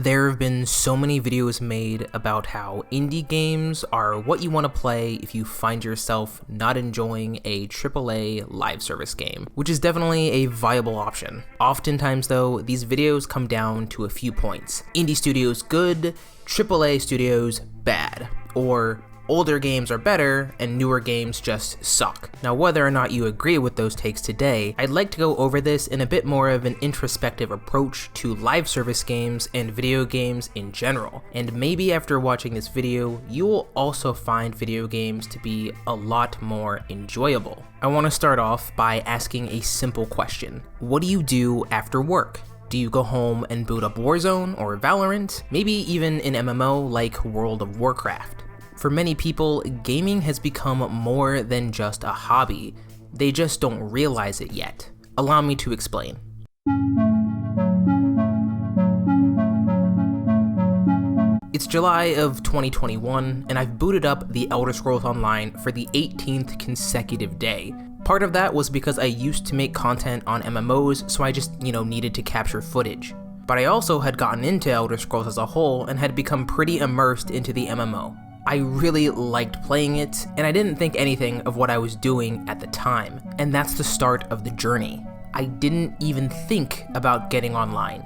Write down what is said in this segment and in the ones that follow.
There have been so many videos made about how indie games are what you want to play if you find yourself not enjoying a AAA live service game, which is definitely a viable option. Oftentimes though, these videos come down to a few points. Indie studios good, AAA studios bad, or older games are better and newer games just suck. Now, whether or not you agree with those takes today, I'd like to go over this in a bit more of an introspective approach to live service games and video games in general. And maybe after watching this video, you will also find video games to be a lot more enjoyable. I want to start off by asking a simple question. What do you do after work? Do you go home and boot up Warzone or Valorant? Maybe even an MMO like World of Warcraft. For many people, gaming has become more than just a hobby. They just don't realize it yet. Allow me to explain. It's July of 2021, and I've booted up The Elder Scrolls Online for the 18th consecutive day. Part of that was because I used to make content on MMOs, so I just, needed to capture footage. But I also had gotten into Elder Scrolls as a whole and had become pretty immersed into the MMO. I really liked playing it, and I didn't think anything of what I was doing at the time, and that's the start of the journey. I didn't even think about getting online.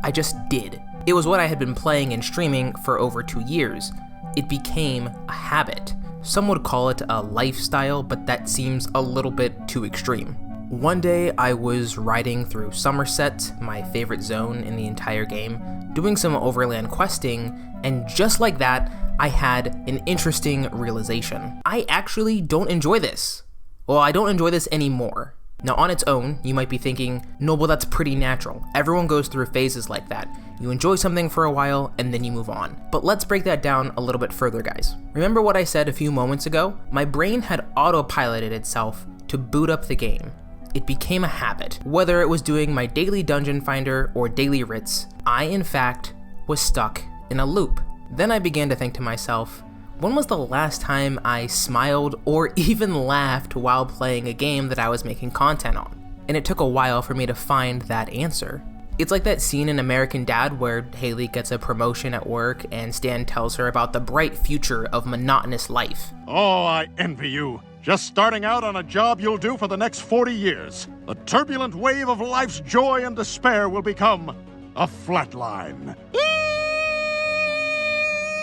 I just did. It was what I had been playing and streaming for over 2 years. It became a habit. Some would call it a lifestyle, but that seems a little bit too extreme. One day I was riding through Somerset, my favorite zone in the entire game, doing some overland questing, and just like that, I had an interesting realization. I actually don't enjoy this. Well, I don't enjoy this anymore. Now, on its own, you might be thinking, Noble, that's pretty natural. Everyone goes through phases like that. You enjoy something for a while, and then you move on. But let's break that down a little bit further, guys. Remember what I said a few moments ago? My brain had autopiloted itself to boot up the game. It became a habit. Whether it was doing my daily dungeon finder or daily writs, I, in fact, was stuck in a loop. Then I began to think to myself, when was the last time I smiled or even laughed while playing a game that I was making content on? And it took a while for me to find that answer. It's like that scene in American Dad where Haley gets a promotion at work and Stan tells her about the bright future of monotonous life. Oh, I envy you. Just starting out on a job you'll do for the next 40 years. The turbulent wave of life's joy and despair will become a flat line.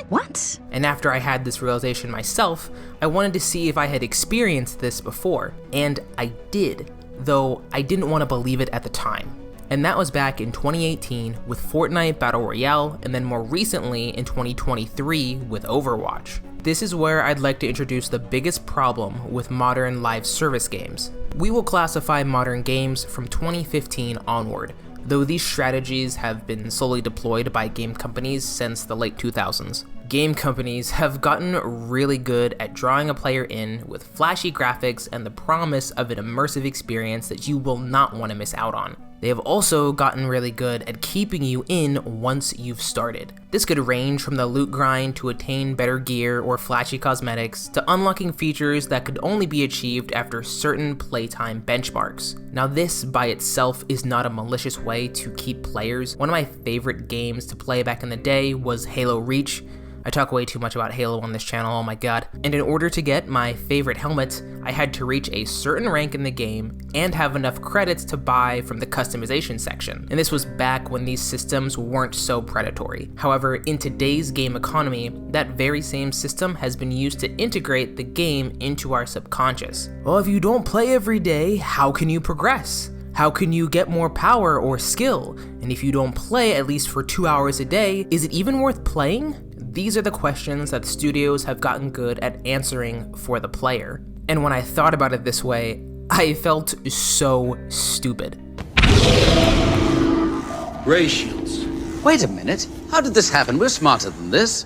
What? And after I had this realization myself, I wanted to see if I had experienced this before, and I did, though I didn't want to believe it at the time. And that was back in 2018 with Fortnite Battle Royale, and then more recently in 2023 with Overwatch. This is where I'd like to introduce the biggest problem with modern live service games. We will classify modern games from 2015 onward, though these strategies have been slowly deployed by game companies since the late 2000s. Game companies have gotten really good at drawing a player in with flashy graphics and the promise of an immersive experience that you will not want to miss out on. They have also gotten really good at keeping you in once you've started. This could range from the loot grind to attain better gear or flashy cosmetics to unlocking features that could only be achieved after certain playtime benchmarks. Now this by itself is not a malicious way to keep players. One of my favorite games to play back in the day was Halo Reach. I talk way too much about Halo on this channel, oh my god. And in order to get my favorite helmet, I had to reach a certain rank in the game and have enough credits to buy from the customization section. And this was back when these systems weren't so predatory. However, in today's game economy, that very same system has been used to integrate the game into our subconscious. Well, if you don't play every day, how can you progress? How can you get more power or skill? And if you don't play at least for 2 hours a day, is it even worth playing? These are the questions that studios have gotten good at answering for the player. And when I thought about it this way, I felt so stupid. Ray shields. Wait a minute. How did this happen? We're smarter than this.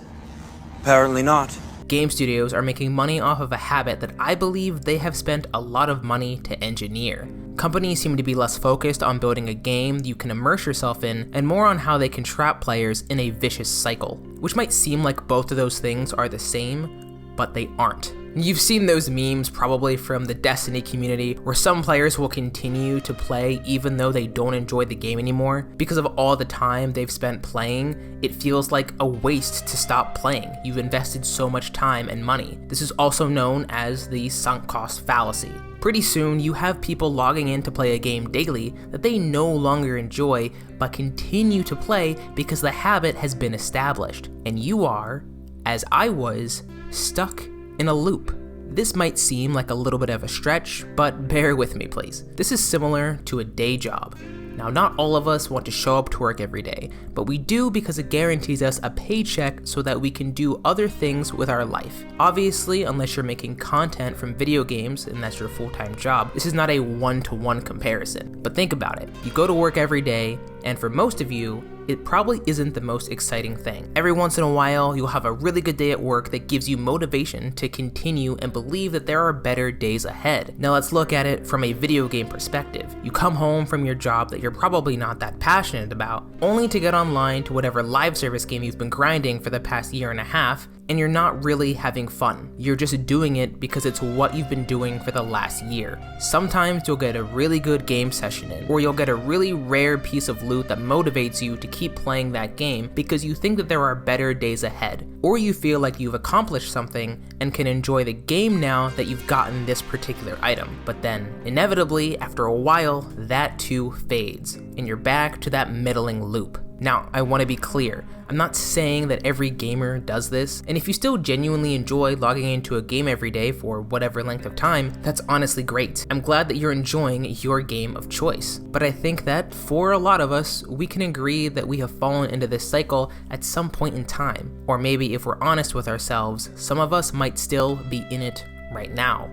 Apparently not. Game studios are making money off of a habit that I believe they have spent a lot of money to engineer. Companies seem to be less focused on building a game you can immerse yourself in and more on how they can trap players in a vicious cycle, which might seem like both of those things are the same, but they aren't. You've seen those memes probably from the Destiny community where some players will continue to play even though they don't enjoy the game anymore. Because of all the time they've spent playing, it feels like a waste to stop playing. You've invested so much time and money. This is also known as the sunk cost fallacy. Pretty soon, you have people logging in to play a game daily that they no longer enjoy, but continue to play because the habit has been established. And you are, as I was, stuck in a loop. This might seem like a little bit of a stretch, but bear with me please. This is similar to a day job. Now, not all of us want to show up to work every day, but we do because it guarantees us a paycheck so that we can do other things with our life. Obviously, unless you're making content from video games and that's your full-time job, this is not a one-to-one comparison. But think about it. You go to work every day, and for most of you, it probably isn't the most exciting thing. Every once in a while, you'll have a really good day at work that gives you motivation to continue and believe that there are better days ahead. Now let's look at it from a video game perspective. You come home from your job that you're probably not that passionate about, only to get online to whatever live service game you've been grinding for the past year and a half, and you're not really having fun. You're just doing it because it's what you've been doing for the last year. Sometimes you'll get a really good game session in, or you'll get a really rare piece of loot that motivates you to keep playing that game because you think that there are better days ahead, or you feel like you've accomplished something and can enjoy the game now that you've gotten this particular item. But then, inevitably, after a while, that too fades, and you're back to that middling loop. Now, I want to be clear, I'm not saying that every gamer does this, and if you still genuinely enjoy logging into a game every day for whatever length of time, that's honestly great. I'm glad that you're enjoying your game of choice. But I think that for a lot of us, we can agree that we have fallen into this cycle at some point in time. Or maybe if we're honest with ourselves, some of us might still be in it right now.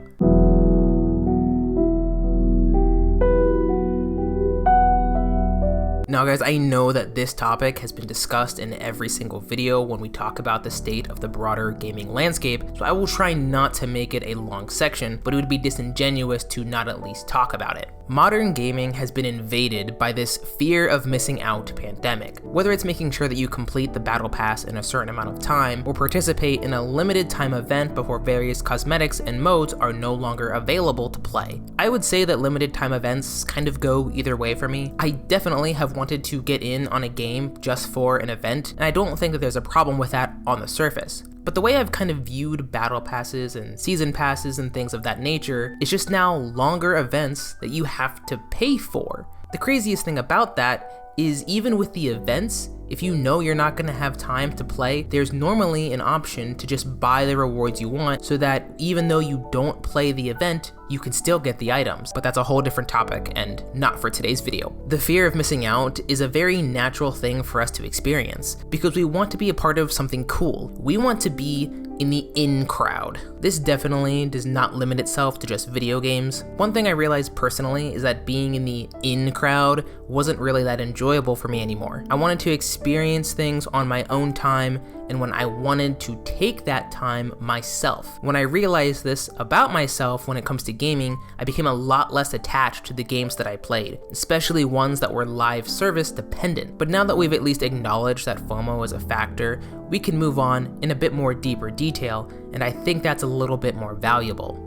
Now guys, I know that this topic has been discussed in every single video when we talk about the state of the broader gaming landscape, so I will try not to make it a long section, but it would be disingenuous to not at least talk about it. Modern gaming has been invaded by this fear of missing out pandemic. Whether it's making sure that you complete the battle pass in a certain amount of time, or participate in a limited time event before various cosmetics and modes are no longer available to play. I would say that limited time events kind of go either way for me. I definitely have wanted to get in on a game just for an event, and I don't think that there's a problem with that on the surface. But the way I've kind of viewed battle passes and season passes and things of that nature is just now longer events that you have to pay for. The craziest thing about that is even with the events, if you know you're not going to have time to play, there's normally an option to just buy the rewards you want so that even though you don't play the event, you can still get the items. But that's a whole different topic and not for today's video. The fear of missing out is a very natural thing for us to experience because we want to be a part of something cool. We want to be in the in crowd. This definitely does not limit itself to just video games. One thing I realized personally is that being in the in crowd wasn't really that enjoyable for me anymore. I wanted to experience things on my own time and when I wanted to take that time myself. When I realized this about myself when it comes to gaming, I became a lot less attached to the games that I played, especially ones that were live service dependent. But now that we've at least acknowledged that FOMO is a factor, we can move on in a bit more deeper detail, and I think that's a little bit more valuable.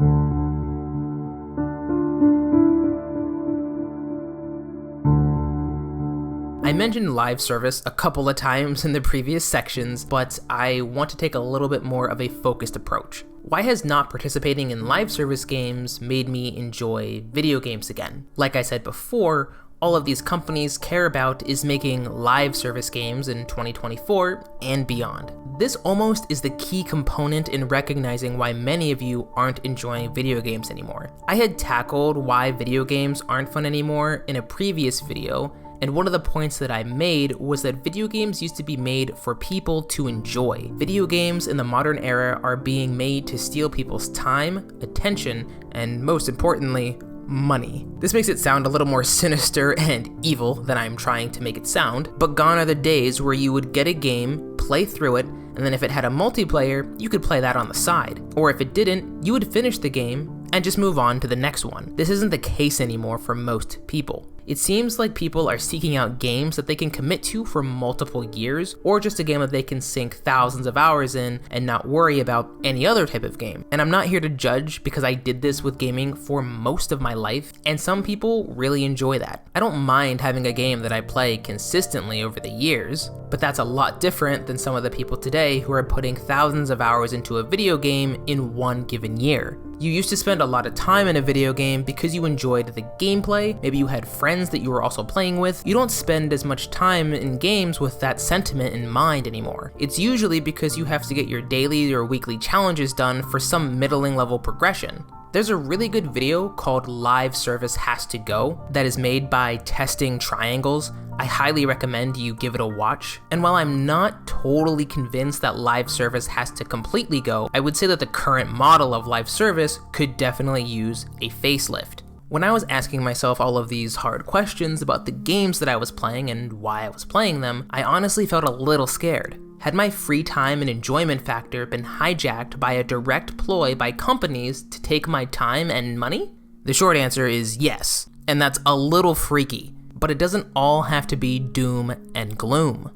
I mentioned live service a couple of times in the previous sections, but I want to take a little bit more of a focused approach. Why has not participating in live service games made me enjoy video games again? Like I said before, all of these companies care about is making live service games in 2024 and beyond. This almost is the key component in recognizing why many of you aren't enjoying video games anymore. I had tackled why video games aren't fun anymore in a previous video, and one of the points that I made was that video games used to be made for people to enjoy. Video games in the modern era are being made to steal people's time, attention, and most importantly, money. This makes it sound a little more sinister and evil than I'm trying to make it sound, but gone are the days where you would get a game, play through it, and then if it had a multiplayer, you could play that on the side. Or if it didn't, you would finish the game and just move on to the next one. This isn't the case anymore for most people. It seems like people are seeking out games that they can commit to for multiple years, or just a game that they can sink thousands of hours in and not worry about any other type of game. And I'm not here to judge, because I did this with gaming for most of my life, and some people really enjoy that. I don't mind having a game that I play consistently over the years, but that's a lot different than some of the people today who are putting thousands of hours into a video game in one given year. You used to spend a lot of time in a video game because you enjoyed the gameplay, maybe you had friends that you were also playing with. You don't spend as much time in games with that sentiment in mind anymore. It's usually because you have to get your daily or weekly challenges done for some middling level progression. There's a really good video called Live Service Has to Go that is made by Testing Triangles. I highly recommend you give it a watch. And while I'm not totally convinced that live service has to completely go, I would say that the current model of live service could definitely use a facelift. When I was asking myself all of these hard questions about the games that I was playing and why I was playing them, I honestly felt a little scared. Had my free time and enjoyment factor been hijacked by a direct ploy by companies to take my time and money? The short answer is yes, and that's a little freaky, but it doesn't all have to be doom and gloom.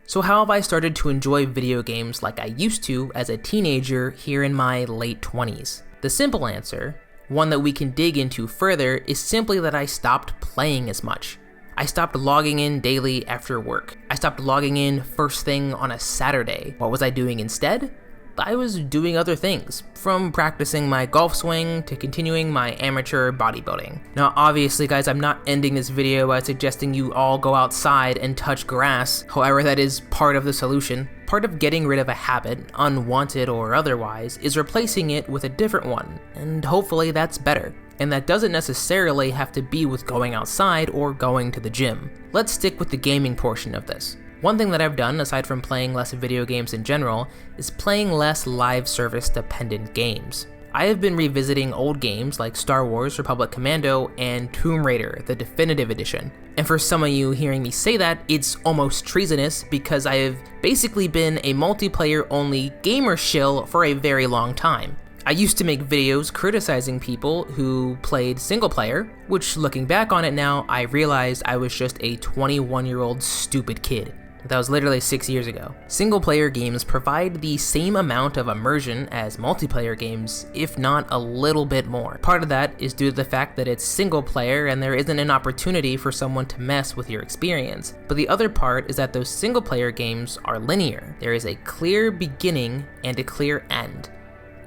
So how have I started to enjoy video games like I used to as a teenager here in my late 20s? The simple answer, one that we can dig into further, is simply that I stopped playing as much. I stopped logging in daily after work. I stopped logging in first thing on a Saturday. What was I doing instead? I was doing other things, from practicing my golf swing to continuing my amateur bodybuilding. Now obviously guys, I'm not ending this video by suggesting you all go outside and touch grass, however that is part of the solution. Part of getting rid of a habit, unwanted or otherwise, is replacing it with a different one, and hopefully that's better. And that doesn't necessarily have to be with going outside or going to the gym. Let's stick with the gaming portion of this. One thing that I've done, aside from playing less video games in general, is playing less live service dependent games. I have been revisiting old games like Star Wars Republic Commando and Tomb Raider, the definitive edition. And for some of you hearing me say that, it's almost treasonous because I have basically been a multiplayer only gamer shill for a very long time. I used to make videos criticizing people who played single player, which looking back on it now, I realized I was just a 21-year-old stupid kid. That was literally 6 years ago. Single player games provide the same amount of immersion as multiplayer games, if not a little bit more. Part of that is due to the fact that it's single player and there isn't an opportunity for someone to mess with your experience. But the other part is that those single player games are linear. There is a clear beginning and a clear end.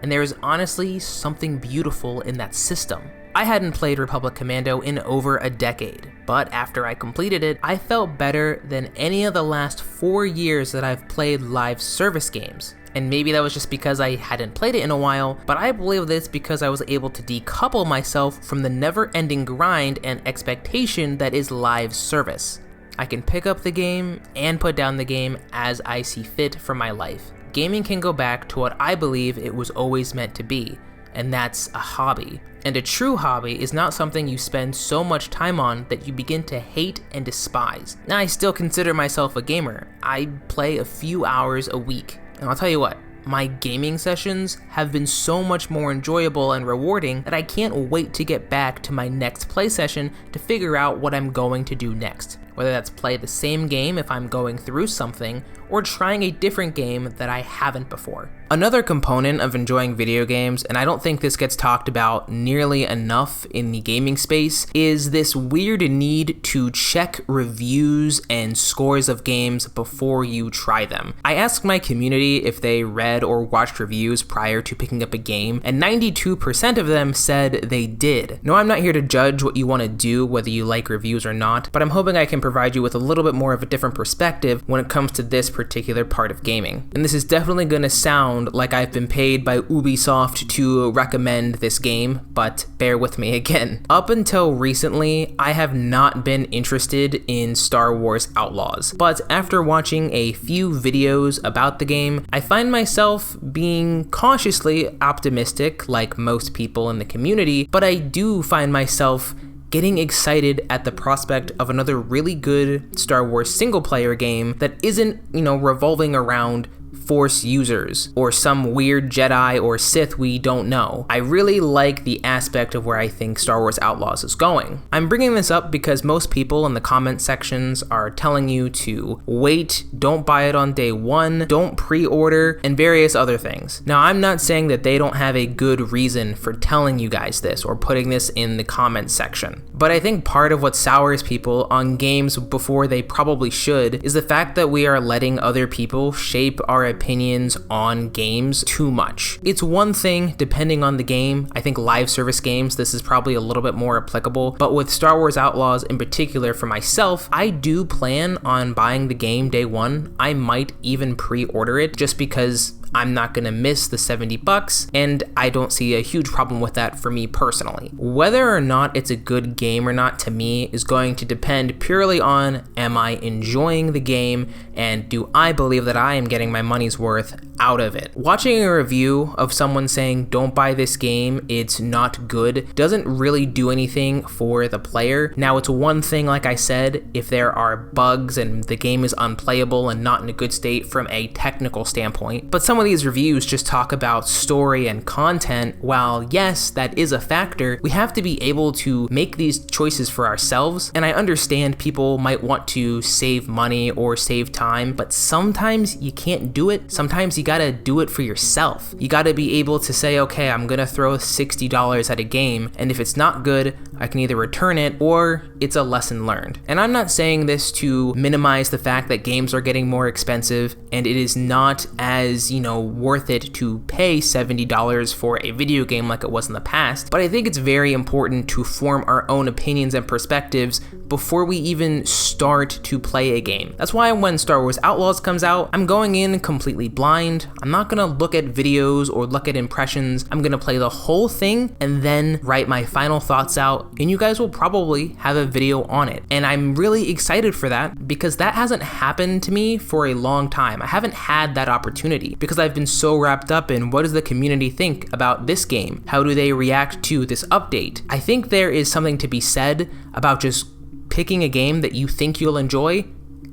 And there is honestly something beautiful in that system. I hadn't played Republic Commando in over a decade, but after I completed it, I felt better than any of the last 4 years that I've played live service games. And maybe that was just because I hadn't played it in a while, but I believe this because I was able to decouple myself from the never-ending grind and expectation that is live service. I can pick up the game and put down the game as I see fit for my life. Gaming can go back to what I believe it was always meant to be, and that's a hobby. And a true hobby is not something you spend so much time on that you begin to hate and despise. Now, I still consider myself a gamer. I play a few hours a week. And I'll tell you what, my gaming sessions have been so much more enjoyable and rewarding that I can't wait to get back to my next play session to figure out what I'm going to do next. Whether that's play the same game if I'm going through something, or trying a different game that I haven't before. Another component of enjoying video games, and I don't think this gets talked about nearly enough in the gaming space, is this weird need to check reviews and scores of games before you try them. I asked my community if they read or watched reviews prior to picking up a game, and 92% of them said they did. No, I'm not here to judge what you want to do, whether you like reviews or not, but I'm hoping I can provide you with a little bit more of a different perspective when it comes to this particular part of gaming. And this is definitely going to sound like I've been paid by Ubisoft to recommend this game, but bear with me again. Up until recently, I have not been interested in Star Wars Outlaws, but after watching a few videos about the game, I find myself being cautiously optimistic like most people in the community, but I do find myself getting excited at the prospect of another really good Star Wars single-player game that isn't, revolving around Force users or some weird Jedi or Sith we don't know. I really like the aspect of where I think Star Wars Outlaws is going. I'm bringing this up because most people in the comment sections are telling you to wait, don't buy it on day one, don't pre-order, and various other things. Now, I'm not saying that they don't have a good reason for telling you guys this or putting this in the comment section, but I think part of what sours people on games before they probably should is the fact that we are letting other people shape our opinions on games too much. It's one thing depending on the game. I think live service games, this is probably a little bit more applicable, but with Star Wars Outlaws in particular for myself, I do plan on buying the game day one. I might even pre-order it just because I'm not gonna miss the $70, and I don't see a huge problem with that for me personally. Whether or not it's a good game or not, to me, is going to depend purely on, am I enjoying the game, and do I believe that I am getting my money's worth out of it? Watching a review of someone saying, don't buy this game, it's not good, doesn't really do anything for the player. Now, it's one thing, like I said, if there are bugs and the game is unplayable and not in a good state from a technical standpoint, but some of these reviews just talk about story and content. While yes, that is a factor, we have to be able to make these choices for ourselves, and I understand people might want to save money or save time, but sometimes you can't do it. Sometimes you gotta do it for yourself. You gotta be able to say, okay, I'm gonna throw $60 at a game, and if it's not good, I can either return it or it's a lesson learned. And I'm not saying this to minimize the fact that games are getting more expensive and it is not as, worth it to pay $70 for a video game like it was in the past, but I think it's very important to form our own opinions and perspectives before we even start to play a game. That's why when Star Wars Outlaws comes out, I'm going in completely blind. I'm not gonna look at videos or look at impressions. I'm gonna play the whole thing and then write my final thoughts out, and you guys will probably have a video on it. And I'm really excited for that because that hasn't happened to me for a long time. I haven't had that opportunity because I've been so wrapped up in what does the community think about this game? How do they react to this update? I think there is something to be said about just picking a game that you think you'll enjoy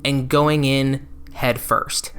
and going in head first.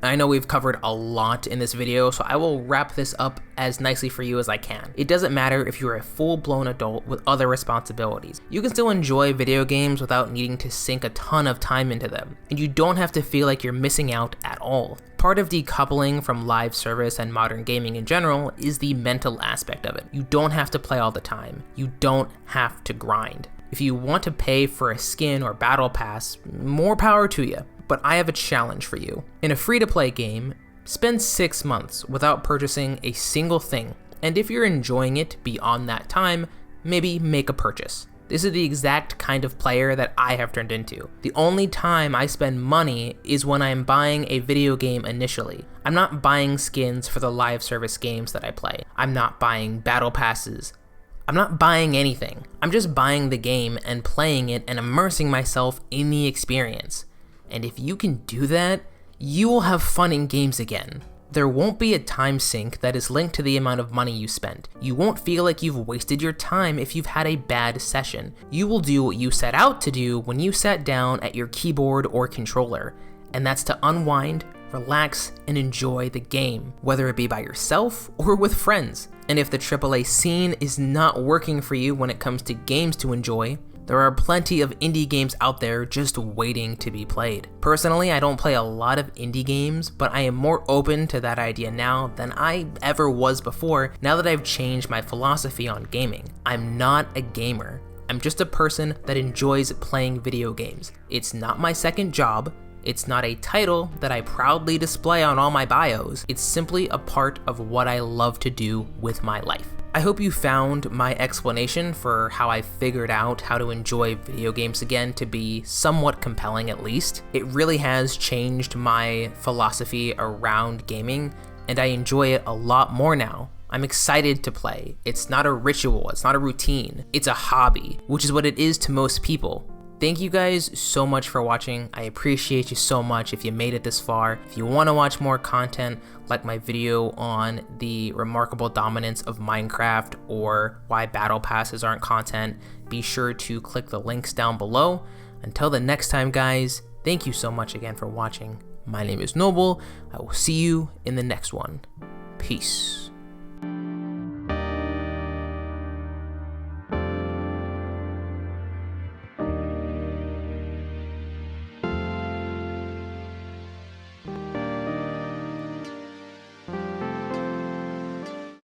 I know we've covered a lot in this video, so I will wrap this up as nicely for you as I can. It doesn't matter if you're a full-blown adult with other responsibilities. You can still enjoy video games without needing to sink a ton of time into them, and you don't have to feel like you're missing out at all. Part of decoupling from live service and modern gaming in general is the mental aspect of it. You don't have to play all the time. You don't have to grind. If you want to pay for a skin or battle pass, more power to you. But I have a challenge for you. In a free-to-play game, spend 6 months without purchasing a single thing, and if you're enjoying it beyond that time, maybe make a purchase. This is the exact kind of player that I have turned into. The only time I spend money is when I'm buying a video game initially. I'm not buying skins for the live service games that I play. I'm not buying battle passes. I'm not buying anything. I'm just buying the game and playing it and immersing myself in the experience. And if you can do that, you will have fun in games again. There won't be a time sink that is linked to the amount of money you spent. You won't feel like you've wasted your time if you've had a bad session. You will do what you set out to do when you sat down at your keyboard or controller, and that's to unwind, relax, and enjoy the game, whether it be by yourself or with friends. And if the AAA scene is not working for you when it comes to games to enjoy, there are plenty of indie games out there just waiting to be played. Personally, I don't play a lot of indie games, but I am more open to that idea now than I ever was before, now that I've changed my philosophy on gaming. I'm not a gamer. I'm just a person that enjoys playing video games. It's not my second job. It's not a title that I proudly display on all my bios. It's simply a part of what I love to do with my life. I hope you found my explanation for how I figured out how to enjoy video games again to be somewhat compelling at least. It really has changed my philosophy around gaming, and I enjoy it a lot more now. I'm excited to play. It's not a ritual, it's not a routine, it's a hobby, which is what it is to most people. Thank you guys so much for watching. I appreciate you so much if you made it this far. If you want to watch more content like my video on the remarkable dominance of Minecraft or why battle passes aren't content, be sure to click the links down below. Until the next time guys, thank you so much again for watching. My name is Noble. I will see you in the next one. Peace.